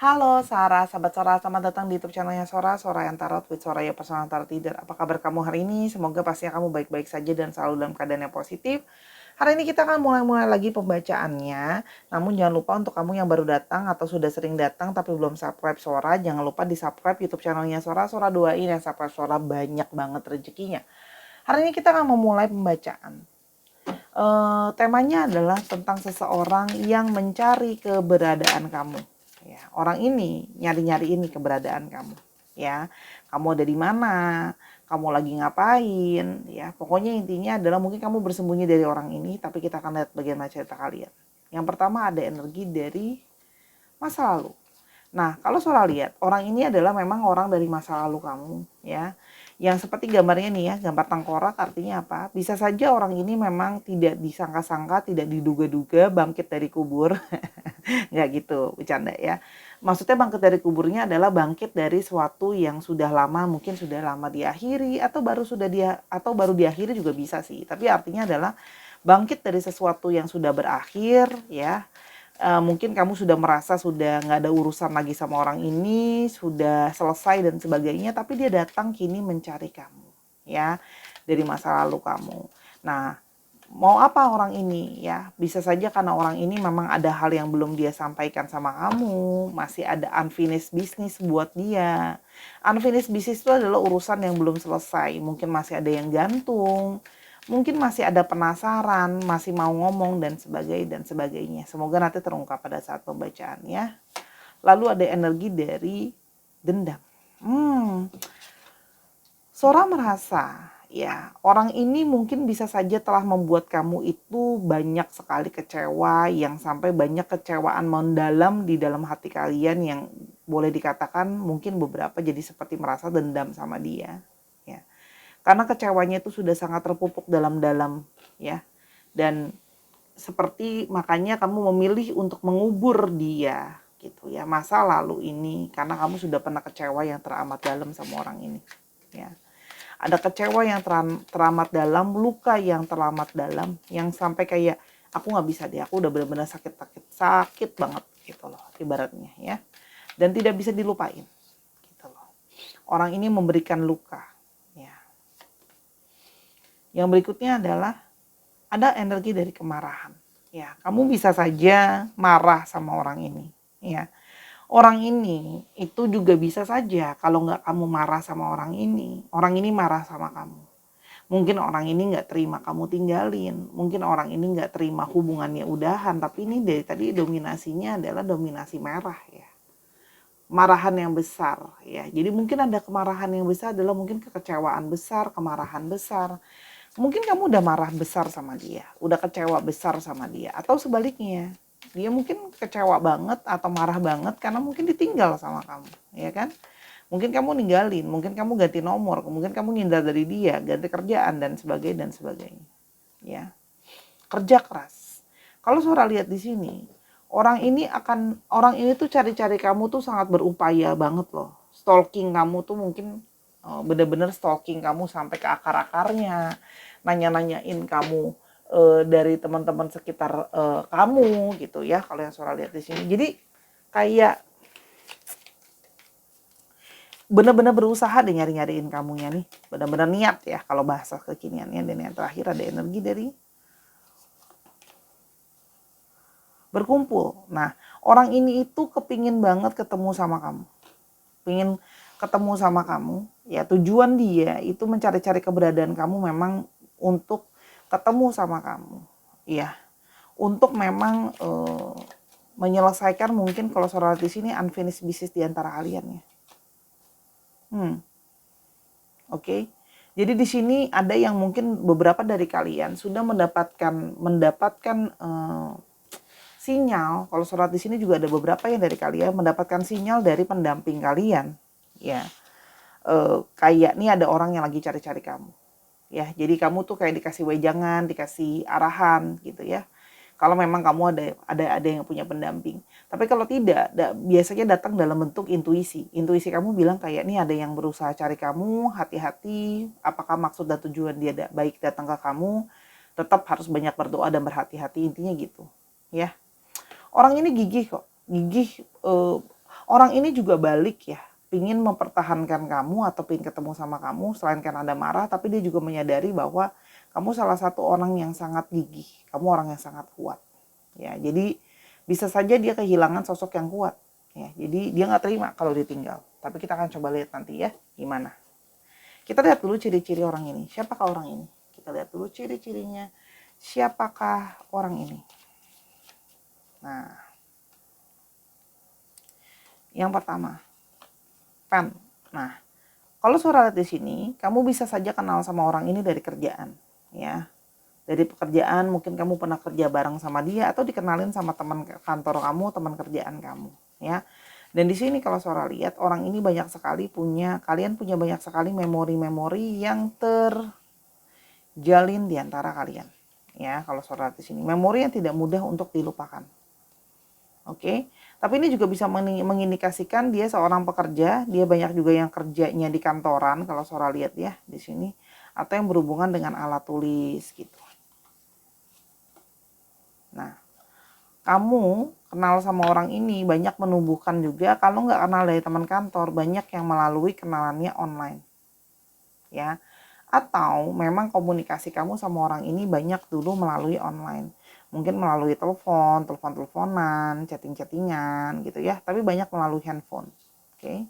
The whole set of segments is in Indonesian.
Halo Sarah, sahabat Sora, selamat datang di YouTube channelnya Sora, Sora yang Tarot with Soraya Personal Tarot Reader. Apa kabar kamu hari ini? Semoga pastinya kamu baik-baik saja dan selalu dalam keadaan yang positif. Hari ini kita akan mulai lagi pembacaannya. Namun jangan lupa untuk kamu yang baru datang atau sudah sering datang tapi belum subscribe Sora, jangan lupa di subscribe YouTube channelnya Sora. Sora doain yang subscribe Sora banyak banget rezekinya. Hari ini kita akan memulai pembacaan. Temanya adalah tentang seseorang yang mencari keberadaan kamu. Ya, orang ini nyari-nyari ini keberadaan kamu. Ya, kamu ada di mana? Kamu lagi ngapain? Ya, pokoknya intinya adalah mungkin kamu bersembunyi dari orang ini, tapi kita akan lihat bagaimana cerita kalian. Yang pertama ada energi dari masa lalu. Nah, kalau Sora lihat, orang ini adalah memang orang dari masa lalu kamu, ya. Yang seperti gambarnya nih ya, gambar tengkorak artinya apa? Bisa saja orang ini memang tidak disangka-sangka, tidak diduga-duga bangkit dari kubur. Nggak gitu, bercanda ya. Maksudnya bangkit dari kuburnya adalah bangkit dari suatu yang sudah lama, mungkin sudah lama diakhiri atau baru diakhiri juga bisa sih. Tapi artinya adalah bangkit dari sesuatu yang sudah berakhir, ya. Mungkin kamu sudah merasa sudah nggak ada urusan lagi sama orang ini, sudah selesai dan sebagainya, tapi dia datang kini mencari kamu, ya, dari masa lalu kamu. Nah, mau apa orang ini, ya? Bisa saja karena orang ini memang ada hal yang belum dia sampaikan sama kamu, masih ada unfinished business buat dia. Unfinished business itu adalah urusan yang belum selesai, mungkin masih ada yang gantung, mungkin masih ada penasaran, masih mau ngomong dan sebagainya. Semoga nanti terungkap pada saat pembacaan ya. Lalu ada energi dari dendam. Sora merasa ya orang ini mungkin bisa saja telah membuat kamu itu banyak sekali kecewa, yang sampai banyak kecewaan mendalam di dalam hati kalian yang boleh dikatakan mungkin beberapa jadi seperti merasa dendam sama dia. Ya. Karena kecewanya itu sudah sangat terpupuk dalam-dalam ya. Dan seperti makanya kamu memilih untuk mengubur dia gitu ya, masa lalu ini, karena kamu sudah pernah kecewa yang teramat dalam sama orang ini ya. Ada kecewa yang teramat dalam, luka yang teramat dalam, yang sampai kayak aku nggak bisa deh, aku udah benar-benar sakit banget gitu loh ibaratnya ya, dan tidak bisa dilupain gitu loh. Orang ini memberikan luka. Yang berikutnya adalah ada energi dari kemarahan. Ya, kamu bisa saja marah sama orang ini. Ya, orang ini itu juga bisa saja kalau nggak kamu marah sama orang ini marah sama kamu. Mungkin orang ini nggak terima kamu tinggalin. Mungkin orang ini nggak terima hubungannya udahan. Tapi ini dari tadi dominasinya adalah dominasi merah ya. Marahan yang besar ya. Jadi mungkin ada kemarahan yang besar adalah mungkin kekecewaan besar, kemarahan besar. Mungkin kamu udah marah besar sama dia, udah kecewa besar sama dia, atau sebaliknya, dia mungkin kecewa banget atau marah banget karena mungkin ditinggal sama kamu, ya kan? Mungkin kamu ninggalin, mungkin kamu ganti nomor, mungkin kamu ngindar dari dia, ganti kerjaan dan sebagainya, ya. Kerja keras. Kalau Sora lihat di sini, orang ini tuh cari-cari kamu tuh sangat berupaya banget loh. Stalking kamu tuh mungkin bener-bener stalking kamu sampai ke akar-akarnya, nanya-nanyain kamu dari teman-teman sekitar kamu gitu ya, kalau yang Sora lihat di sini. Jadi kayak bener-bener berusaha deh nyari-nyariin kamunya nih, bener-bener niat ya kalau bahasa kekiniannya. Dan yang terakhir ada energi dari berkumpul. Nah, orang ini itu kepingin banget ketemu sama kamu, pengen ketemu sama kamu ya. Tujuan dia itu mencari-cari keberadaan kamu memang untuk ketemu sama kamu ya, untuk memang menyelesaikan mungkin kalau soal di sini unfinished business di antara kalian ya. Oke. Jadi di sini ada yang mungkin beberapa dari kalian sudah mendapatkan sinyal. Kalau surat di sini juga ada beberapa yang dari kalian mendapatkan sinyal dari pendamping kalian ya. Kayak nih ada orang yang lagi cari-cari kamu ya. Jadi kamu tuh kayak dikasih wejangan, dikasih arahan gitu ya, kalau memang kamu ada yang punya pendamping. Tapi kalau tidak, biasanya datang dalam bentuk intuisi kamu bilang kayak nih ada yang berusaha cari kamu, hati-hati, apakah maksud dan tujuan dia baik datang ke kamu, tetap harus banyak berdoa dan berhati-hati, intinya gitu ya. Orang ini gigih kok, gigih Orang ini juga balik ya, pingin mempertahankan kamu atau pingin ketemu sama kamu selain karena ada marah, tapi dia juga menyadari bahwa kamu salah satu orang yang sangat gigih, kamu orang yang sangat kuat. Ya, jadi bisa saja dia kehilangan sosok yang kuat. Ya, jadi dia nggak terima kalau ditinggal. Tapi kita akan coba lihat nanti ya gimana. Kita lihat dulu ciri-ciri orang ini. Siapakah orang ini? Kita lihat dulu ciri-cirinya. Siapakah orang ini? Nah, yang pertama, pen. Nah, kalau suara lihat di sini, kamu bisa saja kenal sama orang ini dari kerjaan, ya. Dari pekerjaan, mungkin kamu pernah kerja bareng sama dia atau dikenalin sama teman kantor kamu, teman kerjaan kamu, ya. Dan di sini kalau suara lihat, orang ini banyak sekali kalian punya banyak sekali memori-memori yang terjalin di antara kalian. Ya, kalau suara lihat di sini, memori yang tidak mudah untuk dilupakan. Oke, tapi ini juga bisa mengindikasikan dia seorang pekerja, dia banyak juga yang kerjanya di kantoran kalau suara lihat ya di sini, atau yang berhubungan dengan alat tulis gitu. Nah, kamu kenal sama orang ini banyak menumbuhkan juga, kalau nggak kenal dari teman kantor, banyak yang melalui kenalannya online. Ya, atau memang komunikasi kamu sama orang ini banyak dulu melalui online. Mungkin melalui telepon-teleponan, chatting-chattingan gitu ya, tapi banyak melalui handphone. Oke.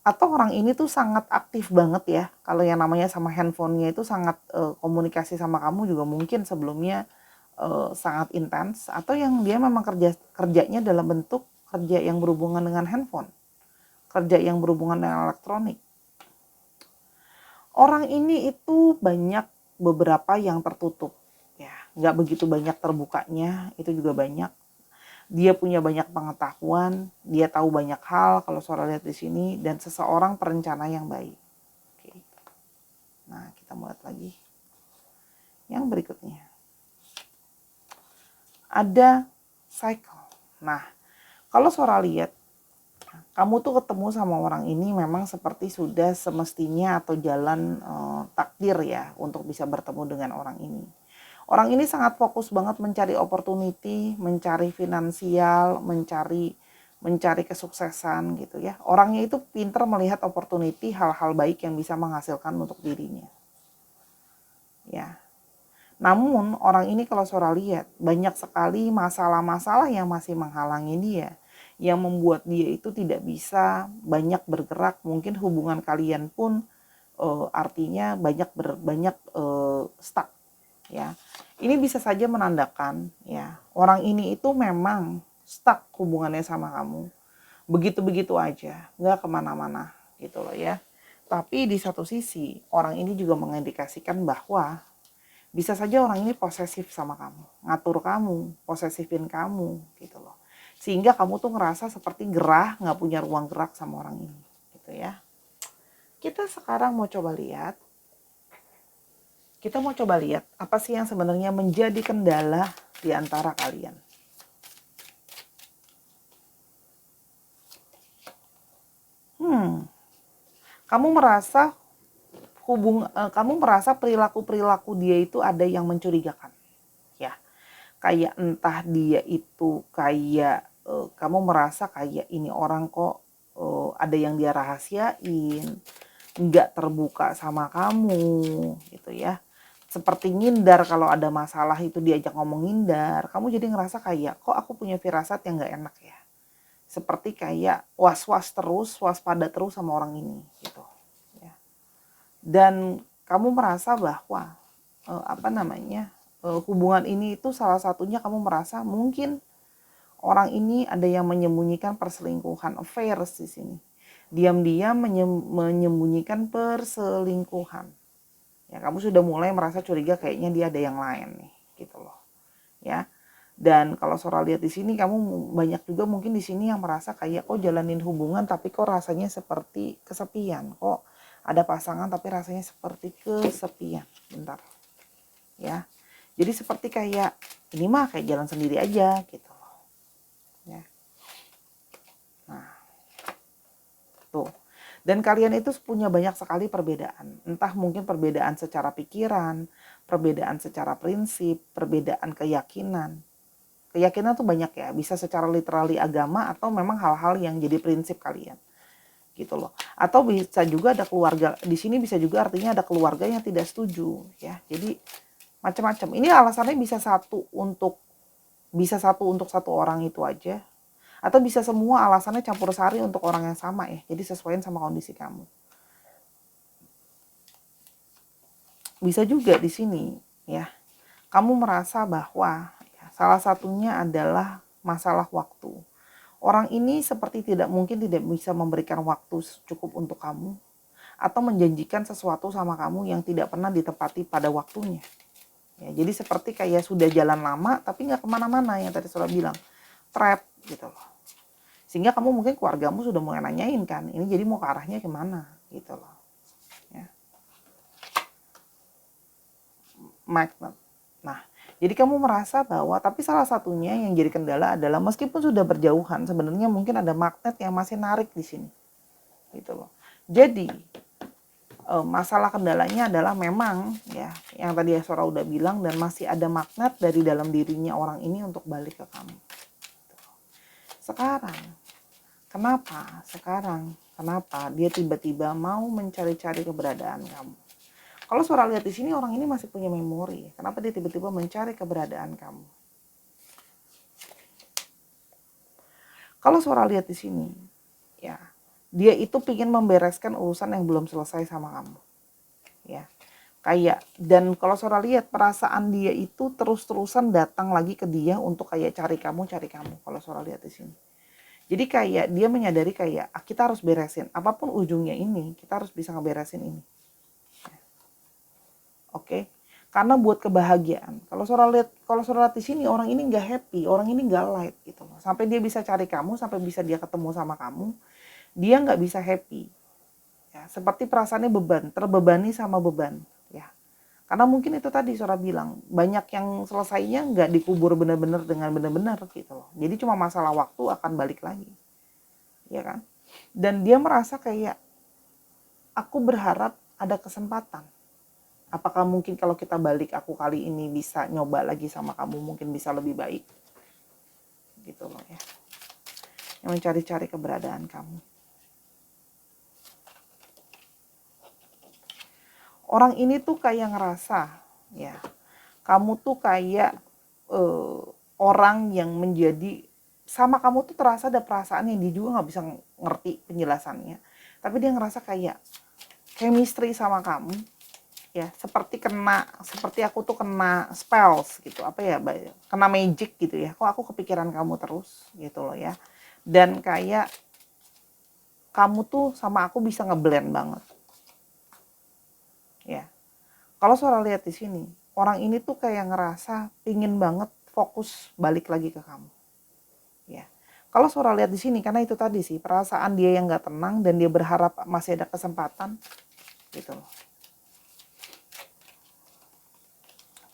Atau orang ini tuh sangat aktif banget ya. Kalau yang namanya sama handphonenya itu sangat komunikasi sama kamu juga mungkin sebelumnya sangat intens, atau yang dia memang kerjanya dalam bentuk kerja yang berhubungan dengan handphone, kerja yang berhubungan dengan elektronik. Orang ini itu banyak beberapa yang tertutup. Ya, nggak begitu banyak terbukanya, itu juga banyak. Dia punya banyak pengetahuan, dia tahu banyak hal kalau suara lihat di sini, dan seseorang perencana yang baik. Oke. Nah, kita mulai lagi. Yang berikutnya. Ada cycle. Nah, kalau suara lihat, kamu tuh ketemu sama orang ini memang seperti sudah semestinya atau jalan takdir ya untuk bisa bertemu dengan orang ini. Orang ini sangat fokus banget mencari opportunity, mencari finansial, mencari kesuksesan gitu ya. Orangnya itu pinter melihat opportunity, hal-hal baik yang bisa menghasilkan untuk dirinya. Ya. Namun orang ini kalau suara lihat banyak sekali masalah-masalah yang masih menghalangi dia, yang membuat dia itu tidak bisa banyak bergerak. Mungkin hubungan kalian pun artinya banyak stuck. Ya, ini bisa saja menandakan ya orang ini itu memang stuck hubungannya sama kamu, begitu-begitu aja, nggak kemana-mana gitu loh ya. Tapi di satu sisi orang ini juga mengindikasikan bahwa bisa saja orang ini posesif sama kamu, ngatur kamu, posesifin kamu gitu loh, sehingga kamu tuh ngerasa seperti gerah, nggak punya ruang gerak sama orang ini gitu ya. Kita sekarang mau coba lihat. Kita mau coba lihat apa sih yang sebenarnya menjadi kendala di antara kalian. Kamu merasa perilaku-perilaku dia itu ada yang mencurigakan. Ya. Kayak entah dia itu kayak kamu merasa kayak ini orang kok ada yang dia rahasiain, nggak terbuka sama kamu gitu ya. Seperti ngindar, kalau ada masalah itu diajak ngomong ngindar. Kamu jadi ngerasa kayak kok aku punya firasat yang nggak enak ya. Seperti kayak was-was terus, waspada terus sama orang ini gitu. Ya. Dan kamu merasa bahwa hubungan ini itu salah satunya kamu merasa mungkin orang ini ada yang menyembunyikan perselingkuhan, affairs di sini. Diam-diam menyembunyikan perselingkuhan. Ya, kamu sudah mulai merasa curiga kayaknya dia ada yang lain nih, gitu loh. Ya. Dan kalau Sora lihat di sini kamu banyak juga mungkin di sini yang merasa kayak kok jalanin hubungan tapi kok rasanya seperti kesepian. Kok ada pasangan tapi rasanya seperti kesepian. Bentar. Ya. Jadi seperti kayak ini mah kayak jalan sendiri aja gitu loh. Ya. Nah. Tuh. Dan kalian itu punya banyak sekali perbedaan. Entah mungkin perbedaan secara pikiran, perbedaan secara prinsip, perbedaan keyakinan Keyakinan tuh banyak ya, bisa secara literally agama atau memang hal-hal yang jadi prinsip kalian. Gitu loh. Atau bisa juga ada keluarga. Di sini bisa juga artinya ada keluarga yang tidak setuju ya. Jadi macam-macam. Ini alasannya bisa satu untuk satu orang itu aja. Atau bisa semua alasannya campur sari untuk orang yang sama ya. Jadi sesuaiin sama kondisi kamu. Bisa juga di sini ya. Kamu merasa bahwa ya, salah satunya adalah masalah waktu. Orang ini seperti tidak bisa memberikan waktu cukup untuk kamu atau menjanjikan sesuatu sama kamu yang tidak pernah ditepati pada waktunya. Ya, jadi seperti kayak sudah jalan lama tapi nggak kemana-mana yang tadi Sora bilang, trap gitu loh. Sehingga kamu mungkin keluargamu sudah mulai nanyain kan, ini jadi mau ke arahnya kemana gitu loh. Ya. Magnet. Nah, jadi kamu merasa bahwa, tapi salah satunya yang jadi kendala adalah meskipun sudah berjauhan, sebenarnya mungkin ada magnet yang masih narik di sini, gitu loh. Jadi masalah kendalanya adalah memang ya, yang tadi Sora udah bilang, dan masih ada magnet dari dalam dirinya orang ini untuk balik ke kamu. Kenapa dia tiba-tiba mau mencari-cari keberadaan kamu? Kalau Sora lihat di sini orang ini masih punya memori. Kenapa dia tiba-tiba mencari keberadaan kamu? Kalau Sora lihat di sini, ya, dia itu ingin membereskan urusan yang belum selesai sama kamu. Ya. Kayak, dan kalau Sora lihat perasaan dia itu terus-terusan datang lagi ke dia untuk kayak cari kamu. Kalau Sora lihat di sini. Jadi kayak dia menyadari kayak kita harus beresin apapun ujungnya ini, kita harus bisa ngeberesin ini. Oke, karena buat kebahagiaan. Kalau Sora lihat di sini orang ini nggak happy, orang ini nggak light gitu loh. Sampai dia bisa cari kamu, sampai bisa dia ketemu sama kamu, dia nggak bisa happy. Ya, seperti perasaannya terbebani sama beban. Ya, karena mungkin itu tadi Sora bilang banyak yang selesainya nggak dikubur benar-benar dengan benar-benar gitu loh. Jadi cuma masalah waktu akan balik lagi, ya kan? Dan dia merasa kayak aku berharap ada kesempatan. Apakah mungkin kalau kita balik aku kali ini bisa nyoba lagi sama kamu, mungkin bisa lebih baik. Gitu loh ya. Yang mencari-cari keberadaan kamu. Orang ini tuh kayak ngerasa ya, kamu tuh kayak orang yang menjadi sama kamu tuh terasa ada perasaan yang dia juga nggak bisa ngerti penjelasannya. Tapi dia ngerasa kayak chemistry sama kamu. Ya, seperti aku tuh kena spells gitu, apa ya, kena magic gitu ya, kok aku kepikiran kamu terus gitu loh ya, dan kayak kamu tuh sama aku bisa ngeblend banget ya. Kalau Sora lihat di sini, orang ini tuh kayak ngerasa pingin banget fokus balik lagi ke kamu ya. Kalau Sora lihat di sini, karena itu tadi sih perasaan dia yang nggak tenang dan dia berharap masih ada kesempatan gitu loh.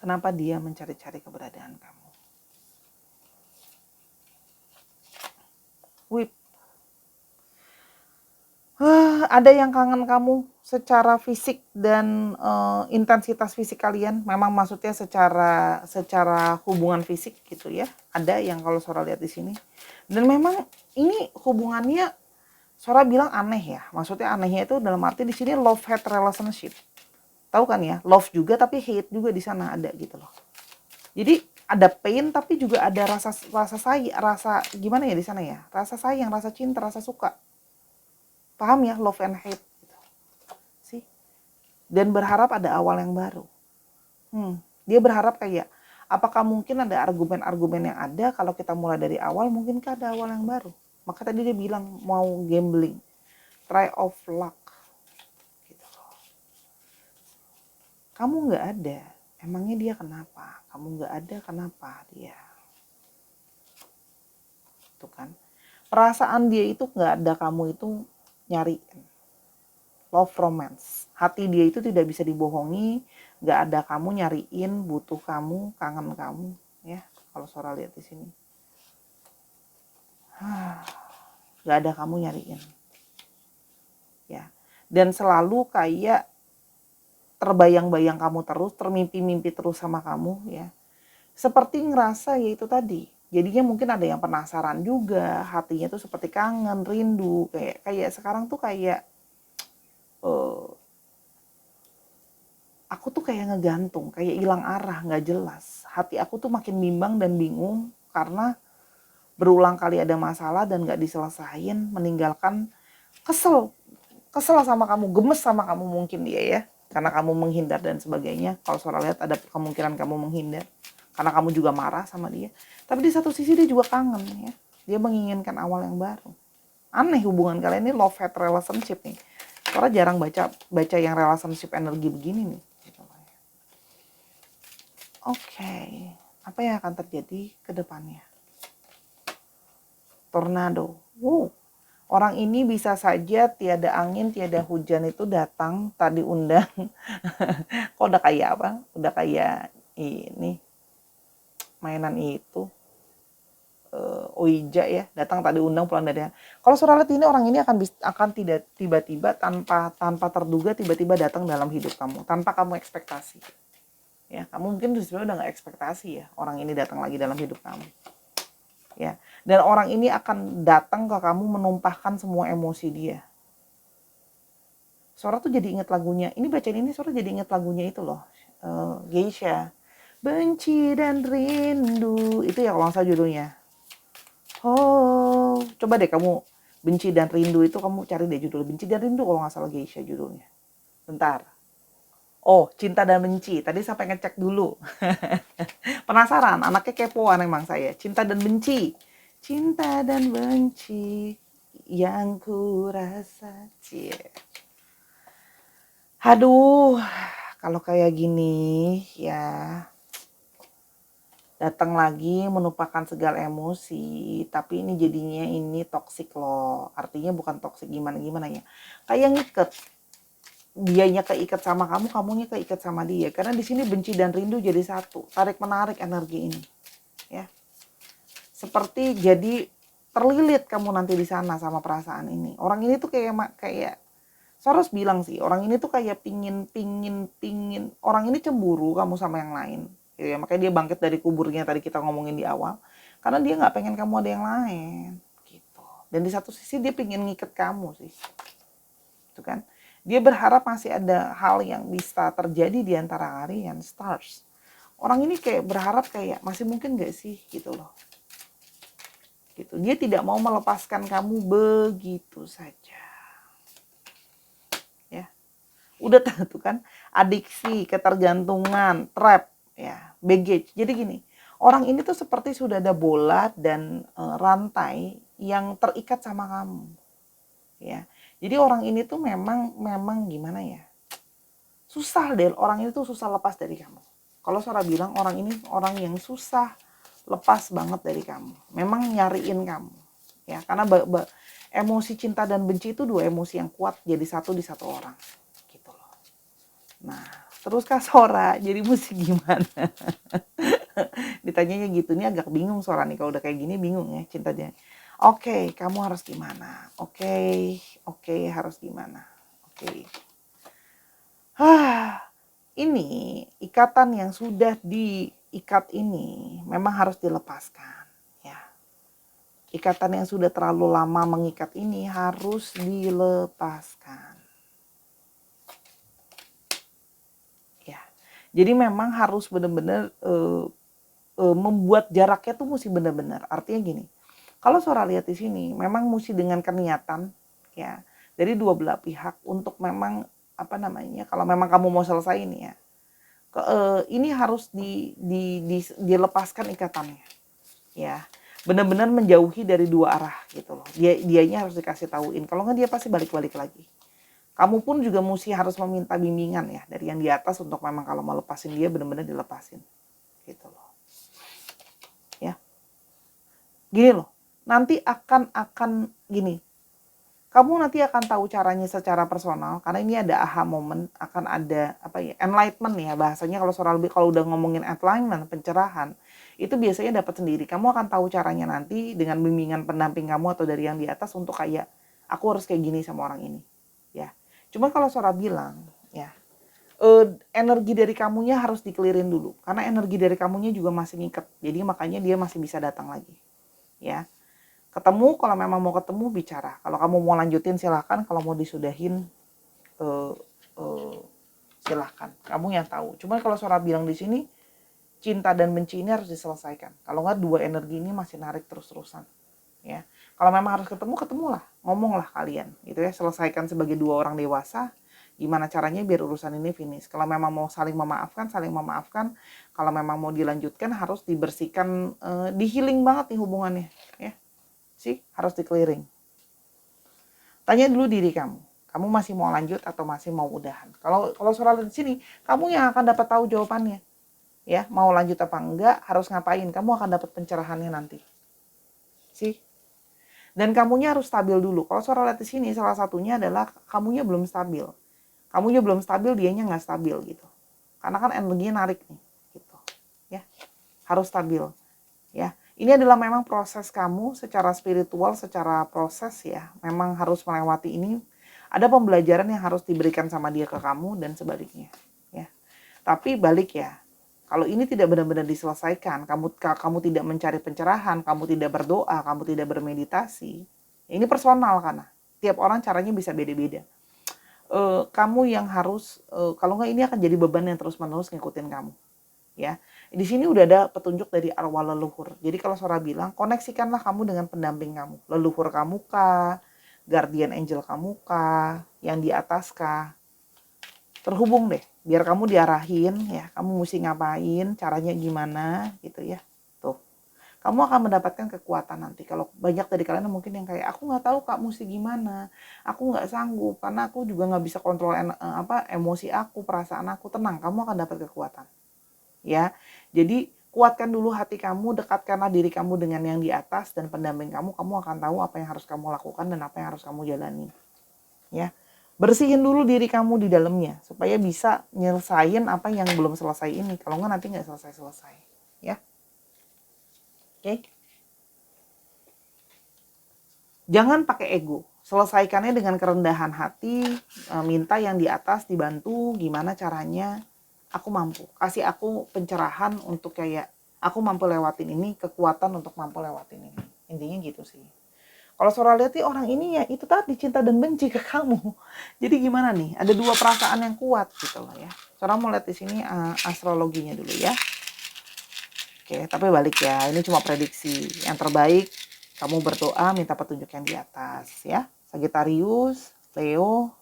Kenapa dia mencari-cari keberadaan kamu? Whip. Ada yang kangen kamu secara fisik dan intensitas fisik kalian. Memang maksudnya secara hubungan fisik gitu ya. Ada yang kalau Sora lihat di sini. Dan memang ini hubungannya Sora bilang aneh ya. Maksudnya anehnya itu dalam arti di sini love-hate relationship. Tahu kan ya, love juga tapi hate juga di sana ada gitu loh. Jadi ada pain tapi juga ada rasa sayang, rasa gimana ya di sana ya? Rasa sayang, rasa cinta, rasa suka. Paham ya, love and hate gitu. Sih. Dan berharap ada awal yang baru. Dia berharap kayak apakah mungkin ada argumen-argumen yang ada kalau kita mulai dari awal, mungkinkah ada awal yang baru? Maka tadi dia bilang mau gambling, try of luck. Kamu nggak ada, emangnya dia kenapa? Kamu nggak ada, kenapa dia? Tuh kan, perasaan dia itu nggak ada, kamu itu nyariin. Love romance, hati dia itu tidak bisa dibohongi, nggak ada kamu nyariin, butuh kamu, kangen kamu, ya. Kalau Sora lihat di sini, nggak ada kamu nyariin, ya. Dan selalu kayak terbayang-bayang kamu terus, termimpi-mimpi terus sama kamu ya. Seperti ngerasa ya itu tadi, Jadinya mungkin ada yang penasaran juga, hatinya tuh seperti kangen, rindu, kayak sekarang tuh kayak eh, aku tuh kayak ngegantung, kayak hilang arah, nggak jelas. Hati aku tuh makin bimbang dan bingung karena berulang kali ada masalah dan nggak diselesain, meninggalkan kesel, kesel sama kamu, gemes sama kamu mungkin dia ya, karena kamu menghindar dan sebagainya. Kalau Sora lihat ada kemungkinan kamu menghindar, karena kamu juga marah sama dia. Tapi di satu sisi dia juga kangen ya, dia menginginkan awal yang baru. Aneh hubungan kalian ini love hate relationship nih. Sora jarang baca yang relationship energi begini nih. Oke, apa yang akan terjadi ke depannya? Tornado. Orang ini bisa saja tiada angin, tiada hujan itu datang, tadi undang. Kok udah kayak apa? Udah kayak ini, mainan itu. Oija ya, datang tadi undang pulang dari. Kalau Sora lihat ini orang ini akan tidak tiba-tiba tanpa terduga tiba-tiba datang dalam hidup kamu, tanpa kamu ekspektasi. Ya, kamu mungkin sebenarnya udah nggak ekspektasi ya orang ini datang lagi dalam hidup kamu. Ya, dan orang ini akan datang ke kamu menumpahkan semua emosi dia. Sora tuh jadi inget lagunya. Ini bacain ini Sora jadi inget lagunya itu loh. Geisha. Benci dan rindu. Itu ya kalau nggak salah judulnya. Oh, coba deh kamu benci dan rindu itu kamu cari deh judul benci dan rindu kalau nggak salah Geisha judulnya. Bentar. Oh, cinta dan benci. Tadi sampai ngecek dulu. Penasaran, anaknya kepoan emang saya. Cinta dan benci. Cinta dan benci yang ku rasa. Cie. Aduh, kalau kayak gini ya datang lagi menumpahkan segala emosi, tapi ini jadinya ini toksik loh. Artinya bukan toksik gimana-gimana ya. Kayak ngiket. Dianya keikat sama kamu, kamunya keikat sama dia. Karena di sini benci dan rindu jadi satu. Tarik menarik energi ini. Ya. Seperti jadi terlilit kamu nanti di sana sama perasaan ini. Orang ini tuh kayak Soros bilang sih, orang ini tuh kayak pingin. Orang ini cemburu kamu sama yang lain. Ya, makanya dia bangkit dari kuburnya tadi kita ngomongin di awal. Karena dia nggak pengen kamu ada yang lain. Gitu. Dan di satu sisi dia pingin ngiket kamu sih. Itu kan. Dia berharap masih ada hal yang bisa terjadi di antara kalian, stars. Orang ini kayak berharap kayak masih mungkin gak sih gitu loh. Gitu. Dia tidak mau melepaskan kamu begitu saja. Udah tuh kan adiksi, ketergantungan, trap, ya, baggage. Jadi gini, orang ini tuh seperti sudah ada bola dan rantai yang terikat sama kamu. Ya. Jadi orang ini tuh memang gimana ya? Susah deh, orang ini tuh susah lepas dari kamu. Kalau Sora bilang orang ini orang yang susah lepas banget dari kamu. Memang nyariin kamu. Ya, karena emosi cinta dan benci itu dua emosi yang kuat jadi satu di satu orang. Nah, terus Kak Sora, jadi mesti gimana? Ditanyanya gitu, nih agak bingung Sora nih, kalau udah kayak gini bingung ya cintanya. Oke, kamu harus gimana? Oke, harus gimana? Oke. Ini ikatan yang sudah diikat ini memang harus dilepaskan. Ya. Ikatan yang sudah terlalu lama mengikat ini harus dilepaskan. Jadi memang harus benar-benar membuat jaraknya tuh mesti benar-benar. Artinya gini, kalau Sora lihat di sini, memang mesti dengan keniatan ya dari dua belah pihak untuk memang apa namanya, kalau memang kamu mau selesai ini ya, ini harus dilepaskan ikatannya, ya benar-benar menjauhi dari dua arah gitu loh. Dianya harus dikasih tauin, kalau nggak dia pasti balik-balik lagi. Kamu pun juga mesti harus meminta bimbingan ya dari yang di atas untuk memang kalau mau lepasin dia benar-benar dilepasin. Gitu loh. Ya. Gini loh. Nanti akan gini. Kamu nanti akan tahu caranya secara personal karena ini ada aha moment, akan ada apa ya? Enlightenment ya bahasanya kalau udah ngomongin enlightenment, pencerahan, itu biasanya dapat sendiri. Kamu akan tahu caranya nanti dengan bimbingan pendamping kamu atau dari yang di atas untuk kayak aku harus kayak gini sama orang ini. Ya. Cuma kalau Sora bilang, ya, energi dari kamunya harus dikelirin dulu. Karena energi dari kamunya juga masih ngikat. Jadi makanya dia masih bisa datang lagi. Ya. Ketemu, kalau memang mau ketemu bicara. Kalau kamu mau lanjutin silahkan, kalau mau disudahin silahkan. Kamu yang tahu. Cuman kalau Sora bilang di sini, cinta dan benci ini harus diselesaikan. Kalau nggak dua energi ini masih narik terus-terusan. Ya. Kalau memang harus ketemu, ketemulah, ngomonglah kalian, gitu ya. Selesaikan sebagai dua orang dewasa. Gimana caranya biar urusan ini finish. Kalau memang mau saling memaafkan, saling memaafkan. Kalau memang mau dilanjutkan, harus dibersihkan, di healing banget nih hubungannya, ya. Harus di-clearing. Tanya dulu diri kamu. Kamu masih mau lanjut atau masih mau udahan? Kalau soal di sini, kamu yang akan dapat tahu jawabannya. Ya, mau lanjut apa enggak, harus ngapain? Kamu akan dapat pencerahannya nanti. Dan kamunya harus stabil dulu. Kalau soal di sini, salah satunya adalah kamunya belum stabil. Kamunya belum stabil, dianya nggak stabil gitu. Karena kan energinya narik nih, gitu. Ya, harus stabil. Ya, ini adalah memang proses kamu secara spiritual, secara proses ya. Memang harus melewati ini. Ada pembelajaran yang harus diberikan sama dia ke kamu dan sebaliknya. Ya, tapi balik ya. Kalau ini tidak benar-benar diselesaikan, kamu tidak mencari pencerahan, kamu tidak berdoa, kamu tidak bermeditasi. Ini personal karena tiap orang caranya bisa beda-beda. Kamu yang harus, kalau nggak ini akan jadi beban yang terus-menerus ngikutin kamu. Ya, di sini udah ada petunjuk dari arwah leluhur. Jadi kalau Sora bilang, koneksikanlah kamu dengan pendamping kamu, leluhur kamu kah, guardian angel kamu kah, yang di atas kah. Terhubung deh, biar kamu diarahin ya, kamu mesti ngapain, caranya gimana gitu ya. Tuh, kamu akan mendapatkan kekuatan nanti. Kalau banyak dari kalian mungkin yang kayak, aku nggak tahu Kak mesti gimana, aku nggak sanggup karena aku juga nggak bisa kontrol emosi aku, perasaan aku. Tenang, kamu akan dapat kekuatan. Ya, jadi kuatkan dulu hati kamu, dekatkanlah diri kamu dengan yang di atas dan pendamping kamu. Kamu akan tahu apa yang harus kamu lakukan dan apa yang harus kamu jalani. Ya, bersihin dulu diri kamu di dalamnya supaya bisa nyelesain apa yang belum selesai ini. Kalau nggak nanti nggak selesai-selesai. Ya, oke. Jangan pakai ego. Selesaikannya dengan kerendahan hati. Minta yang di atas dibantu. Gimana caranya? Aku mampu, kasih aku pencerahan untuk kayak aku mampu lewatin ini, kekuatan untuk mampu lewatin ini. Intinya gitu sih. Kalau Sora lihat nih orang ini ya itu tadi cinta dan benci ke kamu. Jadi gimana nih? Ada dua perasaan yang kuat gitu loh ya. Sora mau lihat di sini astrologinya dulu ya. Oke, tapi balik ya. Ini cuma prediksi. Yang terbaik kamu berdoa minta petunjuk yang di atas ya. Sagittarius, Leo,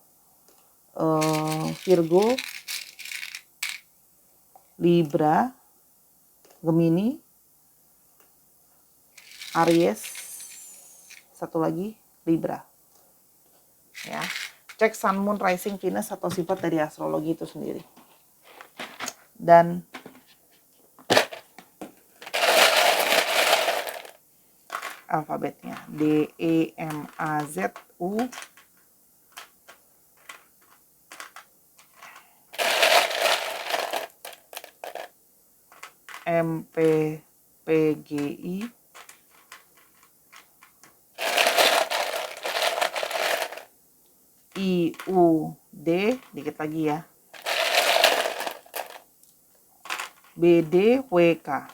Virgo, Libra, Gemini, Aries, satu lagi Libra. Ya, cek Sun, Moon, Rising, Venus atau sifat dari astrologi itu sendiri. Dan alfabetnya D, E, M, A, Z, U, M, P, P, G, I, I, U, D, dikit lagi ya, B, D, W, K.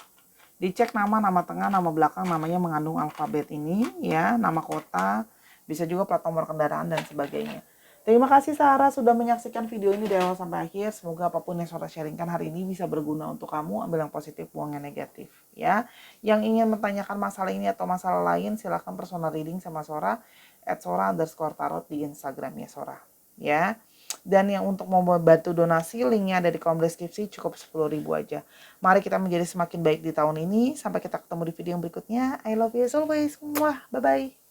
Dicek nama tengah, nama belakang, namanya mengandung alfabet ini ya, nama kota, bisa juga plat nomor kendaraan dan sebagainya. Terima kasih Sarah sudah menyaksikan video ini dari awal sampai akhir. Semoga apapun yang Sora sharingkan hari ini bisa berguna untuk kamu. Ambil yang positif, buang yang negatif ya. Yang ingin menanyakan masalah ini atau masalah lain silahkan personal reading sama Sora @sora_tarot di Instagramnya Sora ya. Dan yang untuk mau bantu donasi, linknya ada di kolom deskripsi, cukup 10.000 aja. Mari kita menjadi semakin baik di tahun ini. Sampai kita ketemu di video yang berikutnya. I love you as always. Bye-bye.